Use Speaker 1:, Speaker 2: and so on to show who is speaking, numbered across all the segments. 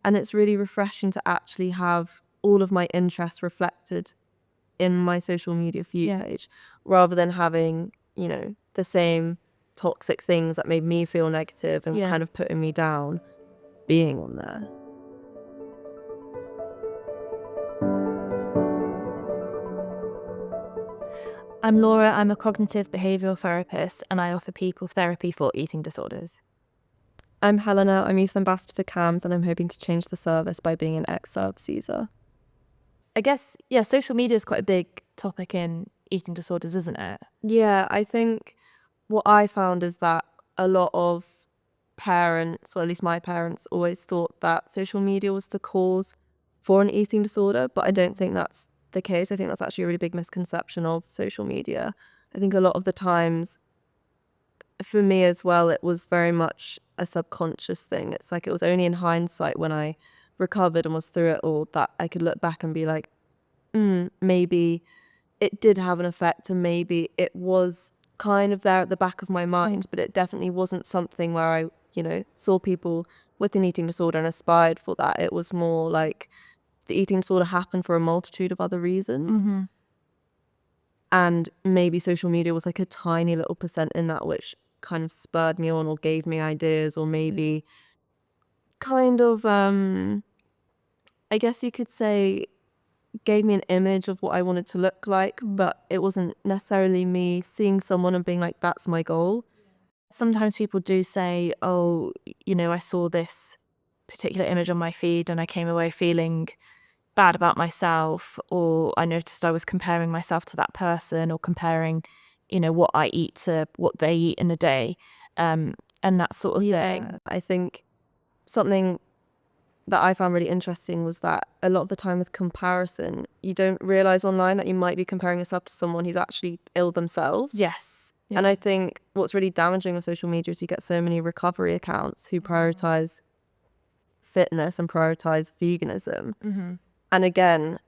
Speaker 1: And it's really refreshing to actually have all of my interests reflected in my social media feed page, rather than having, you know, the same toxic things that made me feel negative and kind of putting me down being on there.
Speaker 2: I'm Laura, I'm a cognitive behavioural therapist and I offer people therapy for eating disorders.
Speaker 1: I'm Helena, I'm Youth Ambassador for CAMS, and I'm hoping to change the service by being an ex-service user.
Speaker 2: I guess, social media is quite a big topic in eating disorders, isn't it?
Speaker 1: Yeah, I think what I found is that a lot of parents, or at least my parents, always thought that social media was the cause for an eating disorder, but I don't think that's the case. I think that's actually a really big misconception of social media. I think a lot of the times, for me as well, it was very much a subconscious thing. It's like it was only in hindsight, when I recovered and was through it all, that I could look back and be like, maybe it did have an effect, and maybe it was kind of there at the back of my mind, but it definitely wasn't something where I, you know, saw people with an eating disorder and aspired for that. It was more like the eating disorder happened for a multitude of other reasons. And maybe social media was like a tiny little percent in that, which kind of spurred me on or gave me ideas, or maybe kind of, I guess you could say, gave me an image of what I wanted to look like, but it wasn't necessarily me seeing someone and being like, that's my goal.
Speaker 2: Sometimes people do say, oh, you know, I saw this particular image on my feed and I came away feeling bad about myself, or I noticed I was comparing myself to that person, or comparing, you know, what I eat to what they eat in a day, and that sort of thing.
Speaker 1: I think something that I found really interesting was that a lot of the time with comparison, you don't realize online that you might be comparing yourself to someone who's actually ill themselves.
Speaker 2: Yes.
Speaker 1: And I think what's really damaging with social media is you get so many recovery accounts who prioritize fitness and prioritize veganism. And again,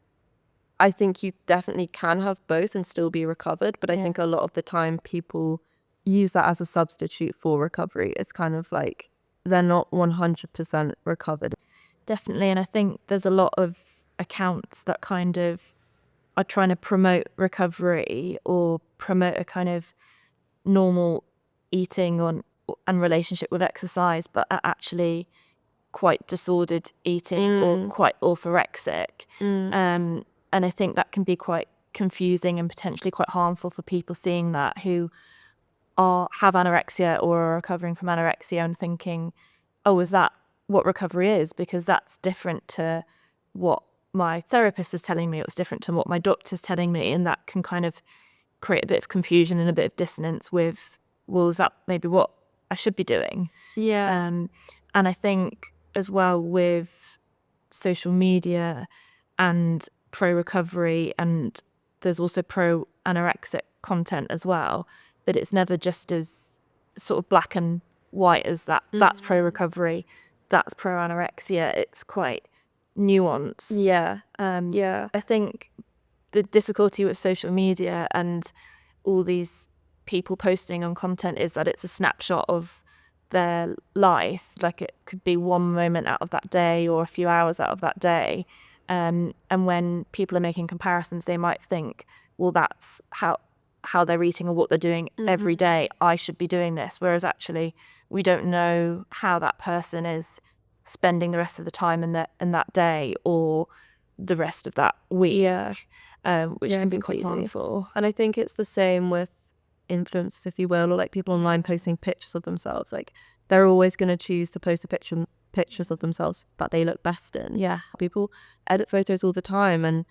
Speaker 1: I think you definitely can have both and still be recovered, but I think a lot of the time people use that as a substitute for recovery. It's kind of like they're not 100% recovered.
Speaker 2: Definitely. And I think there's a lot of accounts that kind of are trying to promote recovery or promote a kind of normal eating and relationship with exercise, but are actually quite disordered eating or quite orthorexic. And I think that can be quite confusing and potentially quite harmful for people seeing that, who have anorexia or are recovering from anorexia and thinking, oh, is that what recovery is? Because that's different to what my therapist is telling me. It's different to what my doctor's telling me. And that can kind of create a bit of confusion and a bit of dissonance with, well, is that maybe what I should be doing? And I think as well with social media and pro-recovery, and there's also pro-anorexic content as well, that it's never just as sort of black and white as that. That's pro-recovery, that's pro-anorexia. It's quite nuanced. I think the difficulty with social media and all these people posting on content is that it's a snapshot of their life. Like, it could be one moment out of that day or a few hours out of that day. And when people are making comparisons, they might think, well, that's how they're eating or what they're doing every day. I should be doing this. Whereas actually, we don't know how that person is spending the rest of the time in that day or the rest of that week, which can be quite harmful.
Speaker 1: And I think it's the same with influencers, if you will, or like people online posting pictures of themselves. Like, they're always going to choose to post pictures of themselves that they look best in. People edit photos all the time, and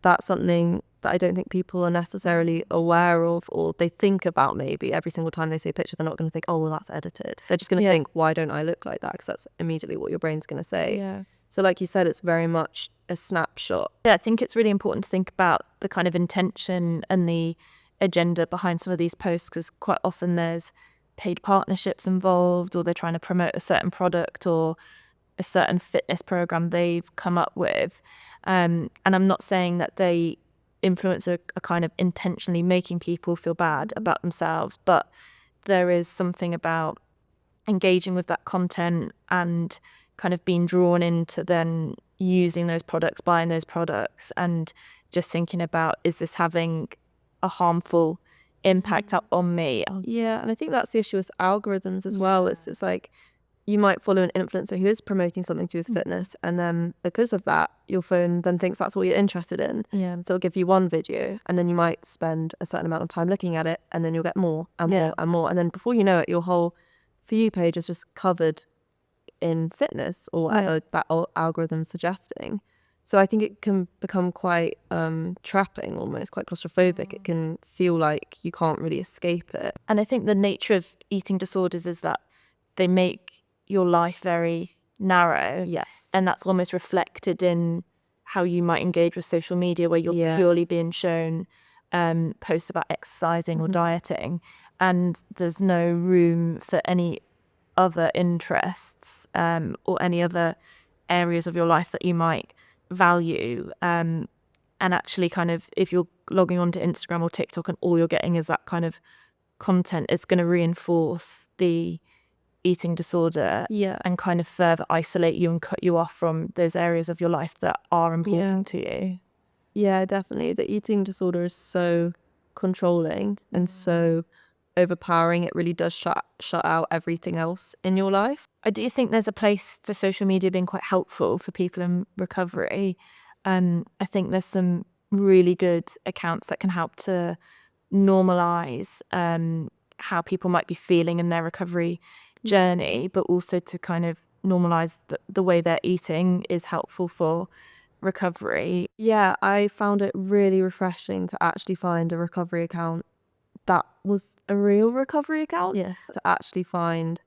Speaker 1: that's something that I don't think people are necessarily aware of, or they think about. Maybe every single time they see a picture, they're not going to think, oh, well, that's edited. They're just going to think, why don't I look like that? Because that's immediately what your brain's going to say. So like you said, it's very much a snapshot.
Speaker 2: I think it's really important to think about the kind of intention and the agenda behind some of these posts, because quite often there's paid partnerships involved, or they're trying to promote a certain product or a certain fitness program they've come up with. And I'm not saying that the influencers are kind of intentionally making people feel bad about themselves, but there is something about engaging with that content and kind of been drawn into then using those products, buying those products, and just thinking about, is this having a harmful impact up on me?
Speaker 1: Yeah, and I think that's the issue with algorithms as well. It's like you might follow an influencer who is promoting something to do with fitness, and then because of that, your phone then thinks that's what you're interested in.
Speaker 2: Yeah.
Speaker 1: So it'll give you one video, and then you might spend a certain amount of time looking at it, and then you'll get more and more and more. And then before you know it, your whole For You page is just covered in fitness or that algorithm suggesting. So I think it can become quite trapping, almost quite claustrophobic. It can feel like you can't really escape it.
Speaker 2: And I think the nature of eating disorders is that they make your life very narrow.
Speaker 1: Yes.
Speaker 2: And that's almost reflected in how you might engage with social media, where you're purely being shown posts about exercising or dieting, and there's no room for any other interests or any other areas of your life that you might value. And actually, kind of, if you're logging onto Instagram or TikTok and all you're getting is that kind of content, it's going to reinforce the eating disorder and kind of further isolate you and cut you off from those areas of your life that are important to you.
Speaker 1: Yeah, definitely. The eating disorder is so controlling and so overpowering. It really does shut out everything else in your life.
Speaker 2: I do think there's a place for social media being quite helpful for people in recovery. I think there's some really good accounts that can help to normalize how people might be feeling in their recovery journey, but also to kind of normalize the way they're eating is helpful for recovery.
Speaker 1: Yeah, I found it really refreshing to actually find a recovery account that was a real recovery account.
Speaker 2: Yeah.
Speaker 1: To actually find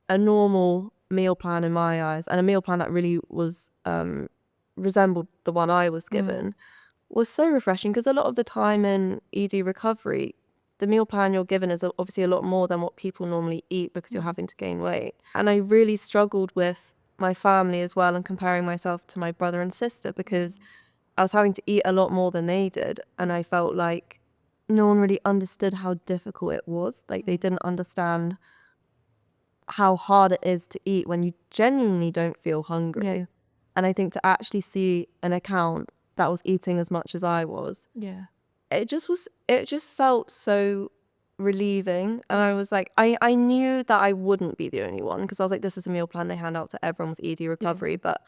Speaker 1: a normal meal plan in my eyes, and a meal plan that really was resembled the one I was given, was so refreshing, because a lot of the time in ED recovery, the meal plan you're given is obviously a lot more than what people normally eat because you're having to gain weight. And I really struggled with my family as well, and comparing myself to my brother and sister, because I was having to eat a lot more than they did, and I felt like no one really understood how difficult it was. Like, they didn't understand how hard it is to eat when you genuinely don't feel hungry. And I think to actually see an account that was eating as much as I was, it just felt so relieving. And I was like, I knew that I wouldn't be the only one, because I was like, this is a meal plan they hand out to everyone with ED recovery, but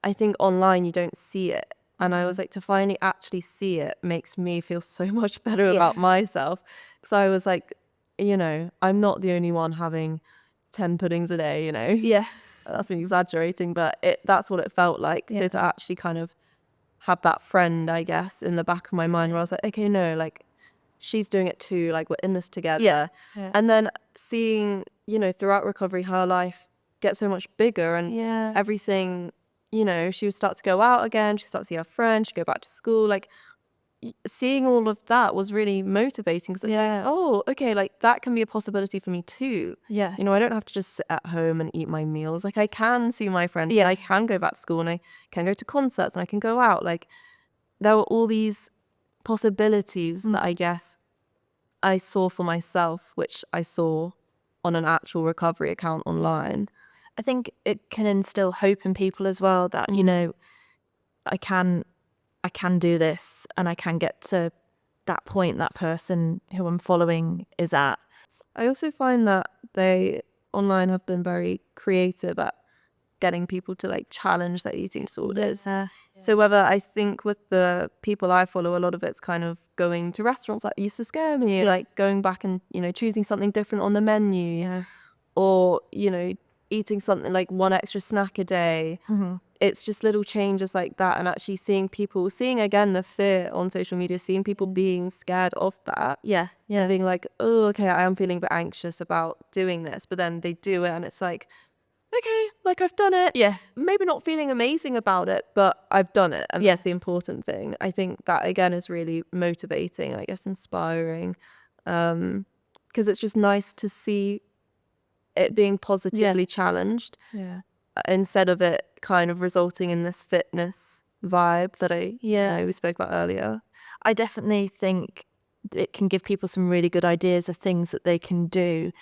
Speaker 1: I think online you don't see it. And I was like, to finally actually see it makes me feel so much better about myself, because I was like, I'm not the only one having 10 puddings a day, that's me exaggerating, but that's what it felt like. So to actually kind of have that friend, I guess, in the back of my mind, where I was like, okay, no, like, she's doing it too, like, we're in this together. And then seeing, throughout recovery, her life get so much bigger, and everything, she would start to go out again, she'd start to see her friends, she'd go back to school, like, seeing all of that was really motivating, because like, oh, okay, like, that can be a possibility for me too. I don't have to just sit at home and eat my meals. Like, I can see my friends, and I can go back to school, and I can go to concerts, and I can go out. Like, there were all these possibilities that I guess I saw for myself, which I saw on an actual recovery account online.
Speaker 2: I think it can instill hope in people as well, that I can do this, and I can get to that point that person who I'm following is at.
Speaker 1: I also find that they online have been very creative at getting people to like challenge their eating disorders. So whether, I think with the people I follow, a lot of it's kind of going to restaurants that used to scare me, like going back and choosing something different on the menu, or eating something like one extra snack a day. It's just little changes like that, and actually seeing again the fear on social media, seeing people being scared of that, and being like, oh, okay, I am feeling a bit anxious about doing this, but then they do it, and it's like, okay, like, I've done it. Maybe not feeling amazing about it, but I've done it, and that's the important thing. I think that again is really motivating, and I guess inspiring, because it's just nice to see it being positively challenged, instead of it kind of resulting in this fitness vibe that we spoke about earlier.
Speaker 2: I definitely think it can give people some really good ideas of things that they can do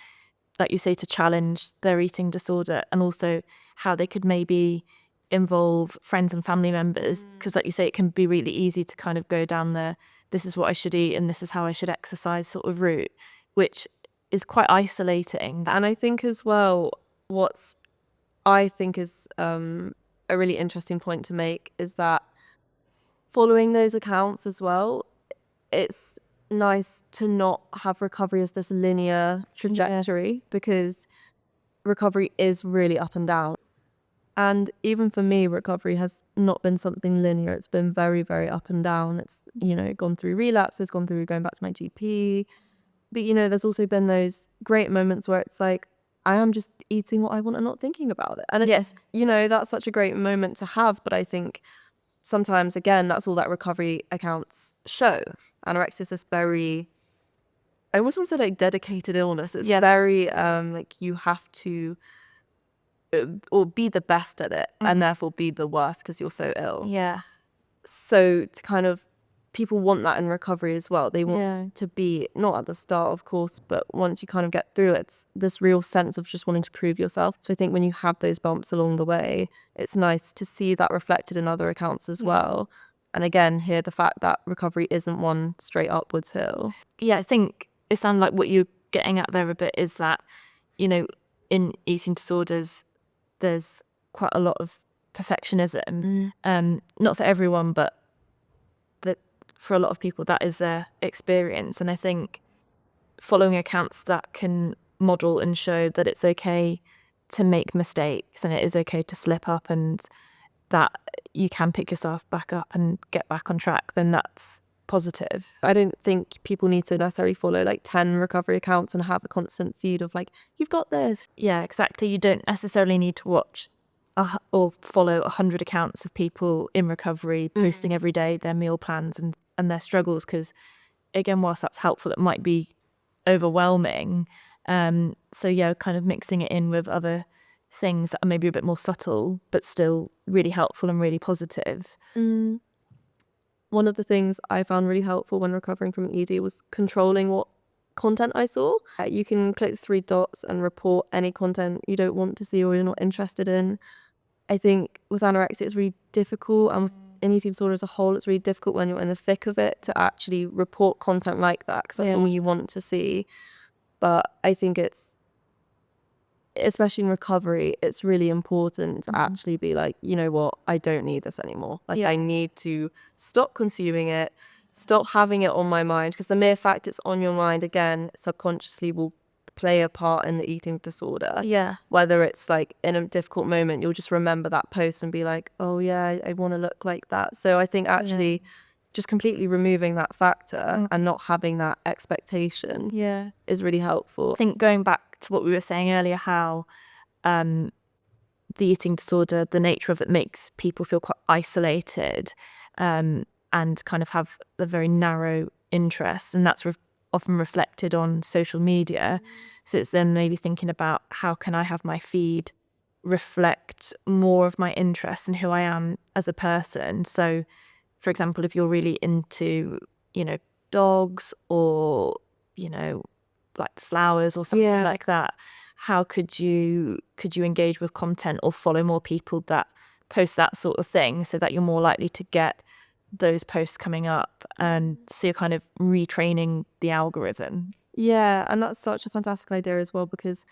Speaker 2: like you say, to challenge their eating disorder, and also how they could maybe involve friends and family members, because like you say, it can be really easy to kind of go down the this is what I should eat and this is how I should exercise sort of route, which is quite isolating.
Speaker 1: And I think as well, I think is a really interesting point to make is that following those accounts as well, it's nice to not have recovery as this linear trajectory, because recovery is really up and down. And even for me, recovery has not been something linear. It's been very, very up and down. It's, gone through relapses, gone through going back to my GP. But, there's also been those great moments where it's like, I am just eating what I want and not thinking about it. And it's,
Speaker 2: Yes.
Speaker 1: That's such a great moment to have. But I think sometimes, again, that's all that recovery accounts show. Anorexia is this very, I almost want to say like dedicated illness. It's very, like you have to or be the best at it and therefore be the worst because you're so ill.
Speaker 2: Yeah.
Speaker 1: So to kind of, people want that in recovery as well. They want to be, not at the start, of course, but once you kind of get through it, it's this real sense of just wanting to prove yourself. So I think when you have those bumps along the way, it's nice to see that reflected in other accounts as well. And again, hear the fact that recovery isn't one straight upwards hill.
Speaker 2: Yeah, I think it sounds like what you're getting at there a bit is that, in eating disorders, there's quite a lot of perfectionism. Not for everyone, but for a lot of people, that is their experience. And I think following accounts that can model and show that it's okay to make mistakes and it is okay to slip up and that you can pick yourself back up and get back on track, then that's positive.
Speaker 1: I don't think people need to necessarily follow like 10 recovery accounts and have a constant feed of like, you've got this.
Speaker 2: Yeah, exactly. You don't necessarily need to watch or follow 100 accounts of people in recovery posting every day their meal plans and their struggles, because again, whilst that's helpful, it might be overwhelming. So yeah, kind of mixing it in with other things that are maybe a bit more subtle but still really helpful and really positive.
Speaker 1: One of the things I found really helpful when recovering from ED was controlling what content I saw. You can click the 3 dots and report any content you don't want to see or you're not interested in. I think with anorexia it's really difficult, and with an eating disorder as a whole, it's really difficult when you're in the thick of it to actually report content like that, because that's something you want to see. But I think it's, especially in recovery, it's really important to actually be like, you know what, I don't need this anymore. Like I need to stop consuming it, stop having it on my mind, because the mere fact it's on your mind, again, subconsciously will play a part in the eating disorder.
Speaker 2: Yeah.
Speaker 1: Whether it's like in a difficult moment, you'll just remember that post and be like, oh yeah, I want to look like that. So I think actually just completely removing that factor and not having that expectation is really helpful.
Speaker 2: I think going back to what we were saying earlier, how the eating disorder, the nature of it makes people feel quite isolated and kind of have a very narrow interest, and that's often reflected on social media. So it's then maybe thinking about how can I have my feed reflect more of my interests and who I am as a person. So for example, if you're really into, dogs or, like flowers or something like that, how could you engage with content or follow more people that post that sort of thing, so that you're more likely to get those posts coming up, and so you're kind of retraining the algorithm.
Speaker 1: Yeah, and that's such a fantastic idea as well, because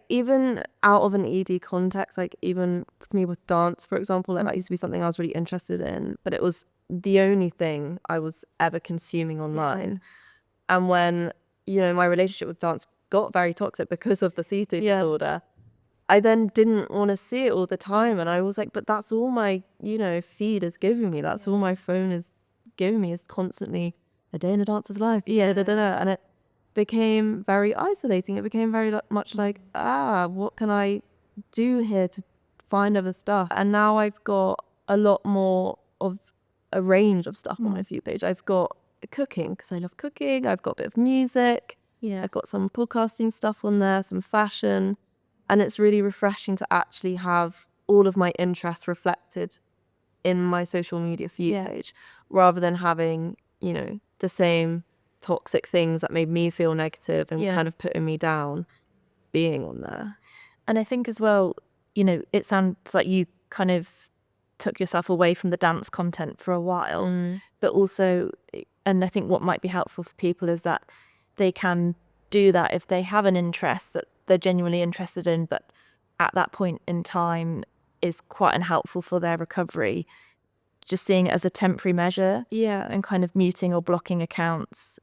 Speaker 1: even out of an ED context, like even with me with dance, for example, like that used to be something I was really interested in, but it was the only thing I was ever consuming online. And when, my relationship with dance got very toxic because of the eating disorder, I then didn't want to see it all the time. And I was like, but that's all my, feed is giving me. That's all my phone is giving me, is constantly a day in a dancer's life. And it became very isolating. It became very much like, what can I do here to find other stuff? And now I've got a lot more of a range of stuff on my For You page. I've got cooking, because I love cooking. I've got a bit of music. I've got some podcasting stuff on there, some fashion. And it's really refreshing to actually have all of my interests reflected in my social media For You page, rather than having, the same toxic things that made me feel negative and
Speaker 2: Yeah.
Speaker 1: kind of putting me down being on there.
Speaker 2: And I think as well, it sounds like you kind of took yourself away from the dance content for a while, but also, and I think what might be helpful for people is that they can do that if they have an interest that they're genuinely interested in, but at that point in time is quite unhelpful for their recovery. Just seeing it as a temporary measure, and kind of muting or blocking accounts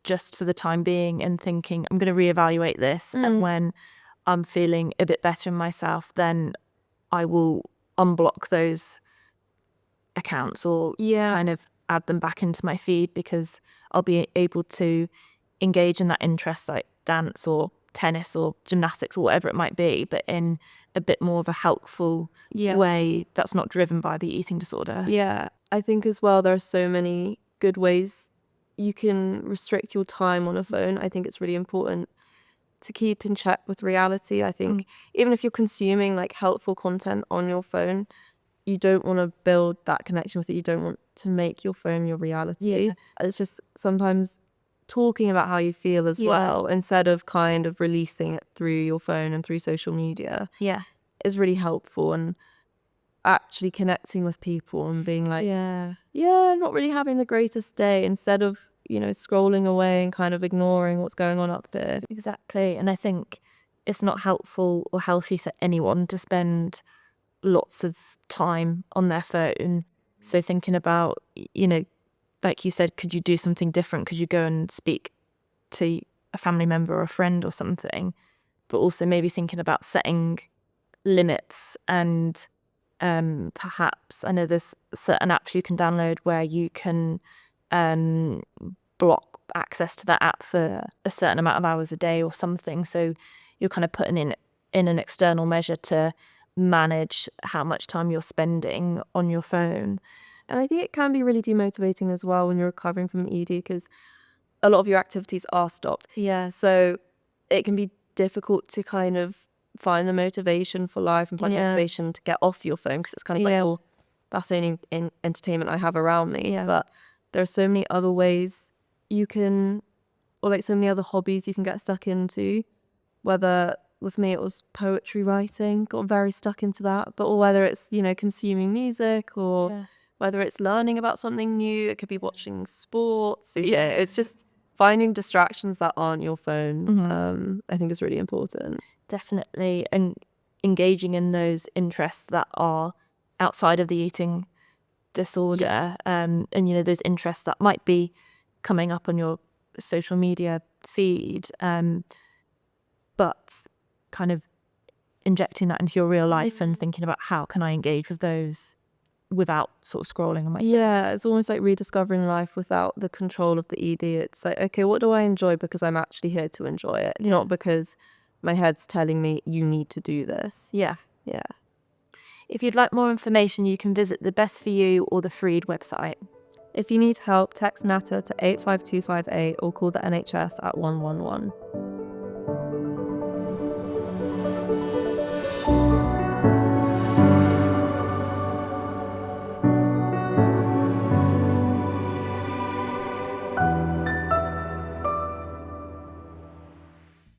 Speaker 2: just for the time being and thinking, I'm going to reevaluate this, and when I'm feeling a bit better in myself, then I will unblock those accounts or kind of add them back into my feed, because I'll be able to engage in that interest, like dance or tennis or gymnastics or whatever it might be, but in a bit more of a helpful way that's not driven by the eating disorder.
Speaker 1: Yeah, I think as well there are so many good ways you can restrict your time on a phone. I think it's really important to keep in check with reality. I think even if you're consuming like helpful content on your phone, you don't want to build that connection with it. You don't want to make your phone your reality. It's just sometimes talking about how you feel as well, instead of kind of releasing it through your phone and through social media, is really helpful. And actually connecting with people and being like, not really having the greatest day, instead of, scrolling away and kind of ignoring what's going on up there.
Speaker 2: Exactly. And I think it's not helpful or healthy for anyone to spend lots of time on their phone. So thinking about, like you said, could you do something different? Could you go and speak to a family member or a friend or something? But also maybe thinking about setting limits, and perhaps, I know there's certain apps you can download where you can block access to that app for a certain amount of hours a day or something. So you're kind of putting in an external measure to manage how much time you're spending on your phone.
Speaker 1: And I think it can be really demotivating as well when you're recovering from an ED, because a lot of your activities are stopped. So it can be difficult to kind of find the motivation for life and find motivation to get off your phone, because it's kind of like, well, that's the only entertainment I have around me. But there are so many other ways you can, or like so many other hobbies you can get stuck into. Whether with me it was poetry writing, got very stuck into that, but or whether it's, consuming music, or whether it's learning about something new, it could be watching sports. It's just finding distractions that aren't your phone. I think is really important.
Speaker 2: Definitely. And engaging in those interests that are outside of the eating disorder, and those interests that might be coming up on your social media feed, but kind of injecting that into your real life and thinking about how can I engage with those without sort of scrolling on my phone.
Speaker 1: It's almost like rediscovering life without the control of the ED. It's like, okay, what do I enjoy because I'm actually here to enjoy it, not because my head's telling me you need to do this.
Speaker 2: If you'd like more information, you can visit the Best For You or the Freed website.
Speaker 1: If you need help, text NATTER to 85258 or call the NHS at 111.